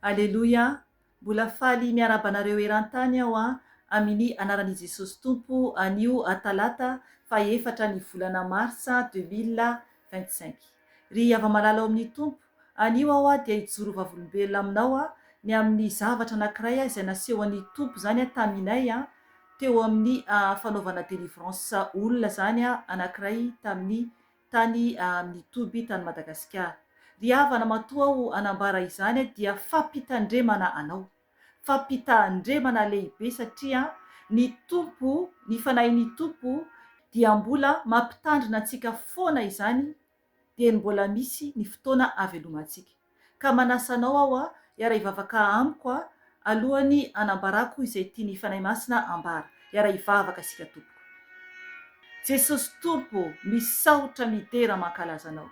Aleloia, mbola faly miarabanareo eran-tany aho amin'ny anaran'i Jesosy Tompo anio talata fa 4 ny volana marsa 2025. Ry ava-malala ao amin'ny Tompo, anio aho dia hijoro vavolombelona aminao ny amin'ny zavatra anankiray izay nasehoan'ny Tompo zany taminay teo amin'ny fanaovana délivrance olona zany anankiray tamin'ny tany amin'ny Toby tany Madagasikara. Ry havana matoa aho anambara izany dia fampitandremana anao, fampitandremana lehibe satria ny Tompo, ny fanahin'ny Tompo dia mbola mampitandrina antsika foana izany dia mbola misy ny fotoana havelomantsika. Ka manasa anao aho hiara hivavaka amiko alohan'ny anambarako izay tiany fanahy masina ambara. Hiara hivavaka isika tompoko. Jesosy Tompo, misaotra midera mankalaza anao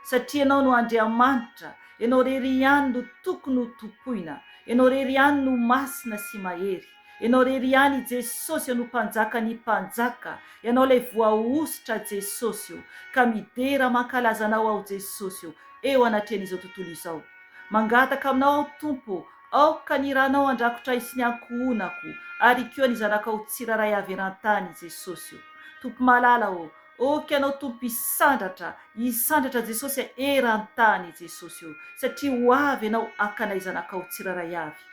satria ianao no Andriamanitra, ianao rery ihany no tokony ho tompoina, ianao rery ihany no masina sy mahery, ianao rery ihany Jesosy no mpanjaka ny mpanjaka, ianao ilay voaositra Jesosy io, ka midera mankalaza anao aho Jesosy eo anatrehan'izao tontolo izao. Mangataka aminao aho Tompo, aoka ny ranao andrakotra isy ny ankohonako, ary koa ny zanakao tsiraray avy eran-tany Jesosy io. Tompo malala oka ianao Tompo isandratra Jesosy eran-tany Jesosy io, satria ho avy ianao akanay zanakao tsiraray avy.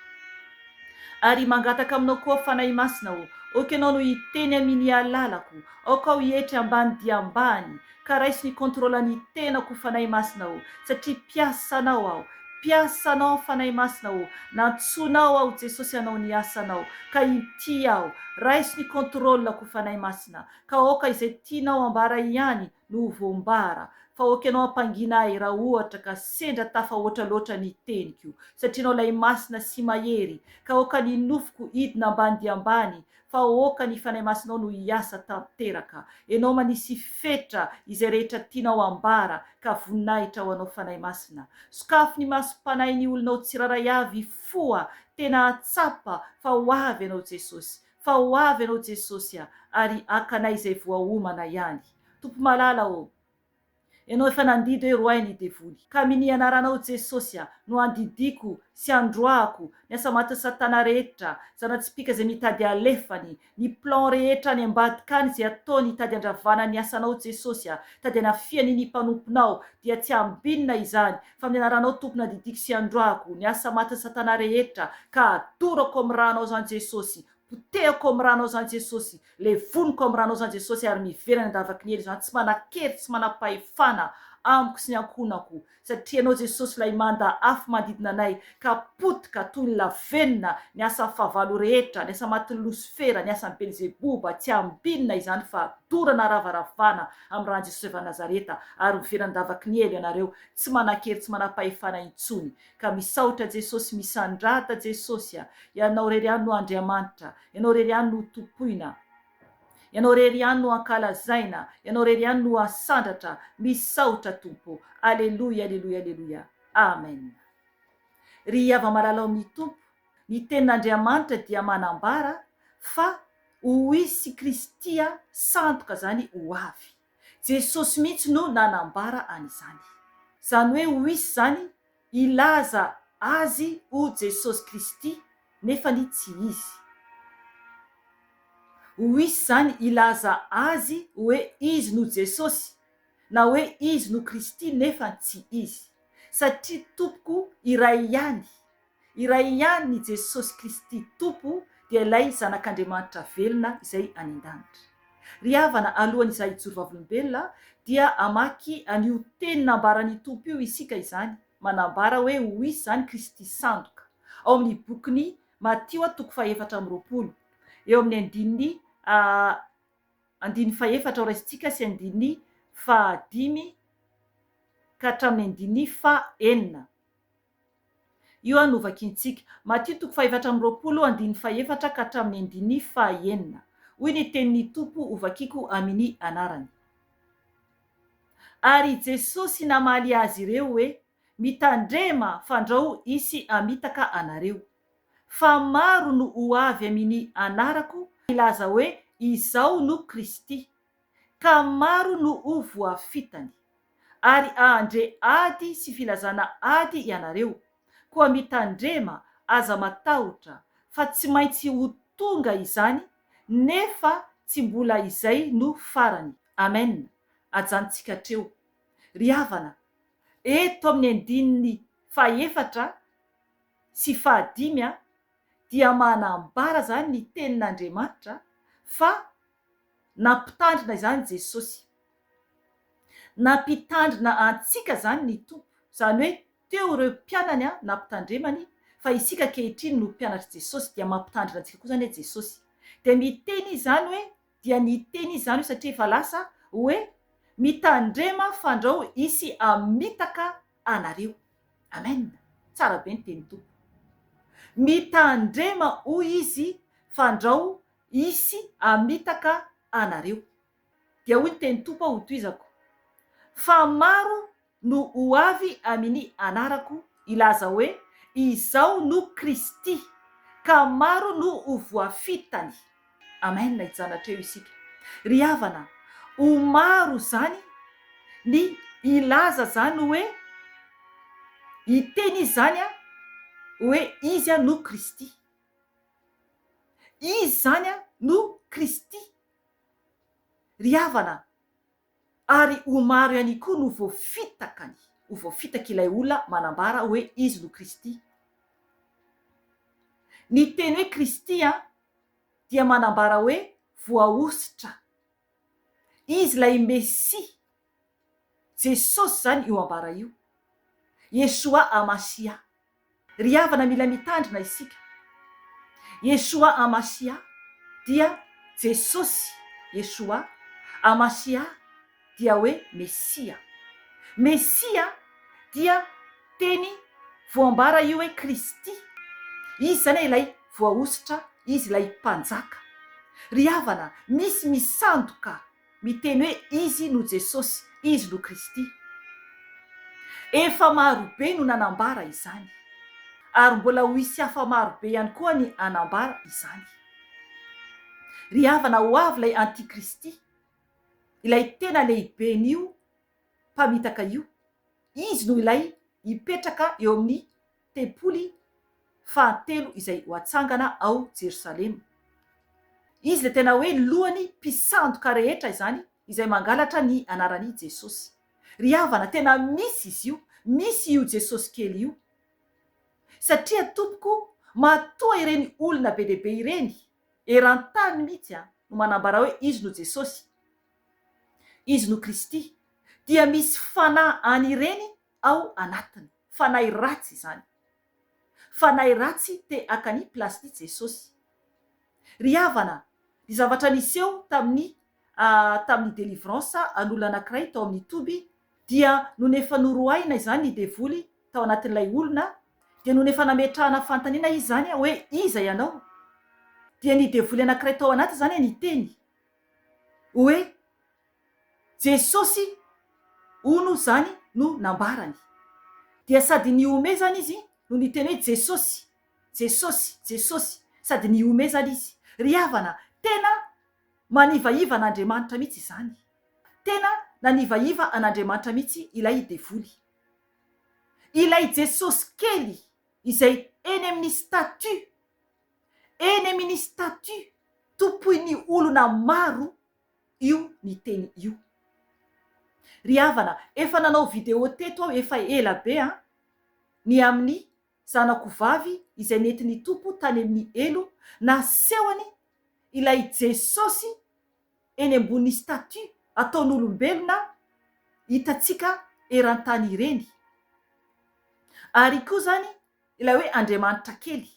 Ary mangataka aminao koa fanahy masina oka ianao no hiteny amin'ny alalako, aoka aho hietry ambany dia ambany, ka raisy ny kontrolan'ny tenako fanahy masina satria piasanao fanahy masina nantsonao aho Jesosy anao ny asanao, ka ity aho raisy ny kontrolako fanahy masina, ka aoka izay tianao ambara ihany no voambara, fa oka ianao ampangina ahy raha ohatra ka sendra tafahoatra loatra ny teniko, satria ianao lay masina sy mahery, ka oka ny nofoko hidina ambany dia ambany, fa oka ny fanahy masinao no hiasa tanteraka. Ianao manisy fetra izay rehetra tianao ambara, ka voninahitra ho anao fanahy masina. Sokafo ny masom-panahy ny olonao tsiraray avy foa, tena atsapa fa ho avy ianao Jesosy, fa ho avy ianao Jesosy ary akanay izay voaomana ihany. Tompo malala ianao efa nandidy hoe roainy devoly, ka amin'ny anaranao Jesosy no andidiko sy androako ny asa maty Satana rehetra, zanatsipika izay mitady alefany, ny plan rehetra ny ambadika any izay ataony hitady andravana ny asanao Jesosy, tady hanafiany ny mpanomponao, dia tsy ambinina izany, fa amin'ny anaranao Tompo no andidiko sy androako ny asa maty Satana rehetra, ka adorako amin'ny ranao zany Jesosy, potehako amin'ny ranao zany Jesosy, levoniko amin'ny ranao zany Jesosy ary miverana andavaky ny hely zany, tsy manakery, tsy manapahefana amiko sy ny ankonako, satria ianao Jesosy lay manda afo manodidina anay, ka potika toy ny lavenona ny asa favalo rehetra, ny asa matin'ny Losifera, ny asan'ny Belzeboba, tsy ambinina izany fa dorana ravaravana amin'ny ran'i Jesosy efa Nazareta, ary miverana andavaky ny hely ianareo, tsy manakery, tsy manapahefana intsony. Ka misaotra Jesosy, misandrata Jesosy, ianao rery ihany no Andriamanitra, ianao rery ihany no tompoina, ianao rery ihany no ankalazaina, ianao rery ihany no asandratra. Misaotra Tompo. Aleloia, aleloia, aleloia. Amen. Ry ava-malala ao amin'ny Tompo, ny tenin'Andriamanitra dia manambara fa ho hisy Kristia sandoka zany ho avy. Jesosy mihitsy no nanambara an'izany. Zany hoe ho hisy zany ilaza azy ho Jesosy Kristy nefa ny tsy izy. Ho hisy zany ilaza azy hoe izy no Jesosy, na hoe izy no Kristy nefa tsy izy, satria Tompoko iray ihany ny Jesosy Kristy Tompo dia ilay zanak'Andriamanitra velona izay any an-danitra. Ry havana, alohan'izay hijoro vavolombelona dia amaky an'io teny nambaran'ny Tompo io isika izany, manambara hoe ho hisy zany Kristy sandoka ao amin'ny bokiny Matio 4:20, eo amin'ny andininy 4 raisitsika sy andininy 5 ka hatramin'ny andininy 9. Io no vakiantsika Matio 4:20, andininy 4 ka hatramin'ny andininy 9. Hoy ny tenin'ny Tompo ho vakiko amin'ny anarany. Ary Jesosy namaly azy ireo hoe mitandrema fandrao isy amitaka anareo, fa maro no ho avy amin'ny anarako ilaza hoe izao no Kristy, ka maro no ho voafitany, ary ahandre ady sy filazana ady ianareo, koa mitandrema aza matahotra fa tsy maintsy ho tonga izany nefa tsy mbola izay no farany. Amen. Ajanontsika treo. Ry havana, eto amin'ny andininy faefatra sy fahadimy dia manambara zany ny tenin'Andriamanitra fa nampitandrina izany Jesosy, nampitandrina antsika zany ny tompo. Zany hoe teo ireo mpianany nampitandremany, fa isika kehitriny no mpianatra Jesosy dia mampitandrina antsika koa zany hoe Jesosy. Dia miteny izany hoe dia niteny izany hoe satria efa lasa hoe mitandrema fandrao isy amitaka anareo. Amen. Tsara be ny teny tompo. Mitandrema hoy izy fandrao isy amitaka anareo. Dia hoy ny teny tompo ho toizako, fa maro no ho avy amin'ny anarako ilaza hoe izao no Kristy, ka maro no ho voafitany. Amen. Ijanatreo isika. Ry havana, ho maro zany ny ilaza zany hoe iteny izany hoe izy no Kristy. Izy zany no Kristy. Ry havana, ary ho maro ihany koa no voafitakany, ho voafitaka ilay olona manambara hoe izy no Kristy. Ny teny hoe Kristy dia manambara hoe voaositra. Izy lay Mesia. Jesosy zany io ambara io. Yeshua Amasia. Ry havana, mila mitandrina isika. Yeshua Amasia dia Jesosy. Yeshua Amasia dia hoe Mesia. Mesia dia teny voambara io hoe Kristy. Izy zany ilay voaositra, izy ilay mpanjaka. Ry havana, misy misandoka miteny hoe izy no Jesosy, izy no Kristy. Efa marobe no nanambara izany, ary mbola ho isy hafa marobe ihany koa ny anambara izany. Ry havana, ho avy ilay antikristy, ilay tena lehiben'io mpamitaka io. Izy no ilay hipetraka eo amin'ny tempoly fahatelo izay ho atsangana ao Jerosalema. Izy le tena hoe lohany mpisandoka rehetra izany, izay mangalatra ny anarany Jesosy. Ry havana, tena misy izy io, misy io Jesosy kely io. Satria tompoko matoa ireny olona be dehibe ireny, eran-tany mihitsy no manambara hoe izy no Jesosy, izy no Kristy, dia misy fanahy an'ireny ao anatiny. Fanahy ratsy izany. Fanahy ratsy te akany plasy Jesosy. Ry havana, ny zavatra niseho tamin'ny délivrance an'olona anankiray tao amin'ny toby, dia no nefa noroaina izany ny devoly tao anatin'ilay olona, dia no nefa nametrahana fantaniana izy zany hoe iza ianao. Dia ny devoly anankiray tao anaty zany niteny hoe Jesosy ono zany no nambarany. Dia sady niome zany izy no niteny hoe Jesosy, Jesosy, Jesosy, sady niome zany izy. Ry havana, tena manivaiva an'Andriamanitra mihitsy izany. Tena nanivaiva an'Andriamanitra mihitsy ilay devoly. Ilay Jesosy kely izay eny amin'ny statu, eny amin'ny statu, topoin'ny olona maro, io ny teny io. Ry havana, efa nanao video teto aho efa ela be ny amin'ny zanako vavy izay nentin'ny tompo tany amin'ny elo, nasehony ilay Jesosy eny ambony statu ataon'olombelona hitatsika eran-tany ireny. Ary koa zany ilay hoe Andriamanitra kely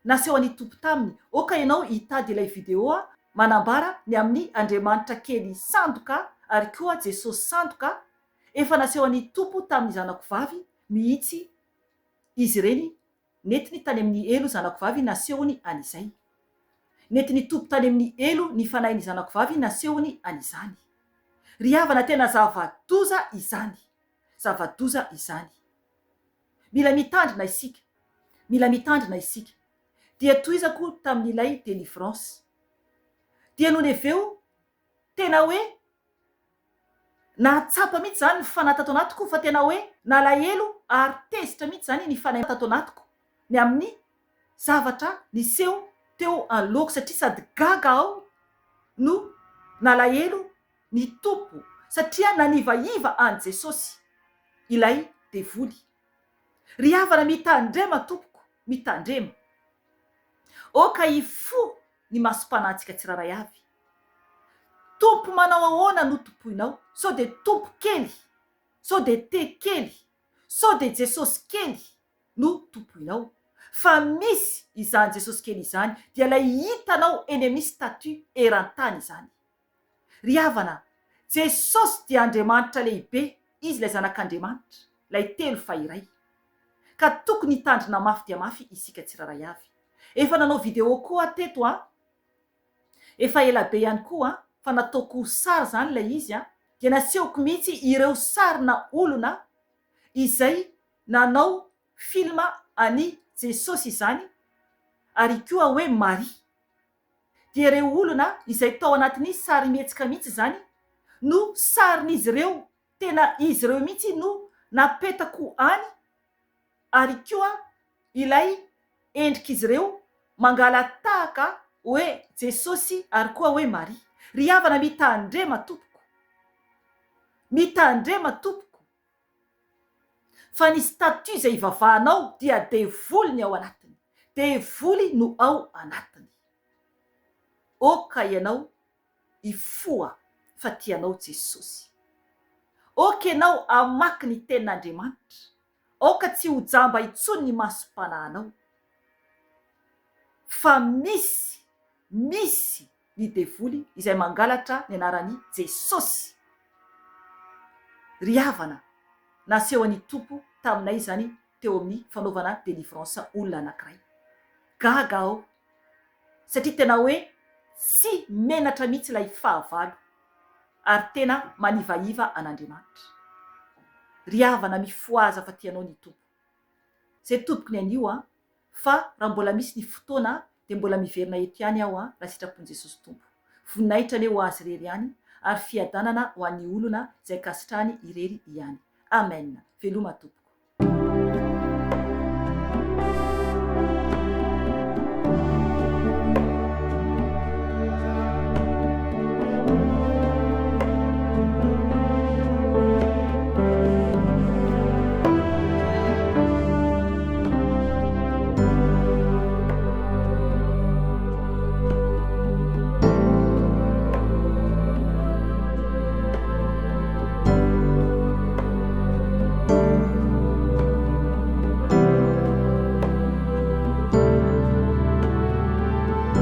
nasehony tompo taminy. Oka ianao hitady ilay video manambara ny amin'ny Andriamanitra kely sandoka ary koa Jesosy sandoka, efa nasehony tompo tamin'ny zanako vavy mihitsy izy ireny. Netiny tany amin'ny elo zanako vavy nasehony an'izay. Netiny tompo tany amin'ny elo ny fanahin'ny zanako vavy nasehony an'izany. Ry havana, tena zava-doza izany. Zava-doza izany. Mila mitandrina isika. Mila mitandrina isika. Dia toizako tamin'ilay délivrance. Dia no neveo tena hoe nahatsapa mihitsy zany ny fanahy tato anatiko fa tena hoe nalahelo ary tezitra mihitsy zany ny fanahy tato anatiko ny amin'ny zavatra niseho teo alohako satria sady gaga aho no nalahelo ny tompo satria nanivaiva any Jesosy ilay devoly. Ry havana mitandrema tompoko, mitandrema. Oka ifo ny masom-panahintsika tsiraray avy. Tompo manao ahoana no tompoinao? Sao de tompo kely, sao de te kely, sao de Jesosy kely no tompoinao. Fa misy izany Jesosy kely izany dia ilay hitanao eny amin'ny statut eran-tany izany. Ry havana, Jesosy dia Andriamanitra lehibe, izy ilay zanak'Andriamanitra, ilay telo fahiray. Ka tokony hitandrina mafy dia mafy isika tsiraray avy. Efa nanao video koa teto efa ela be ihany koa fa nataoko sary zany ilay izy dia nasehoko mihitsy ireo sarina olona izay nanao filma any Jesosy izany ary koa hoe Maria. Dia ireo olona izay tao anatin'ny sary mihetsika mihitsy zany no sarin'izy ireo, tena izy ireo mihitsy no napetako any ary koa ilay endrik'izy ireo mangala tahaka hoe Jesosy ary koa hoe Maria. Ry havana mitandrema tompoko, mitandrema tompoko. Fa ny statut izay ivavahanao dia devoly ny ao anatiny, devoly no ao anatiny. Oka ianao ifoa fa tianao Jesosy. Oka ianao amaky ny tenin'Andriamanitra. Oka tsy ho jamba intsony ny masom-panahinao. Fa misy ny devoly izay mangalatra ny anaran'i Jesosy. Ry havana, naseho an'ny tompo taminay zany teo amin'ny fanaovana délivrance olona anankiray. Gaga aho satria tena hoe tsy menatra mihitsy ilay fahavalo ary tena manivaiva an'Andriamanitra. Ry havana mifoaza fa tianao ny tompo. Zay tompoko ny anio fa raha mbola misy ny fotoana dia mbola miverina eto ihany aho raha sitrapon'i Jesosy tompo. Voninahitra anie ho azy irery ihany ary fiadanana ho an'ny olona izay kasitrahany irery ihany. Amen. Veloma tompoko.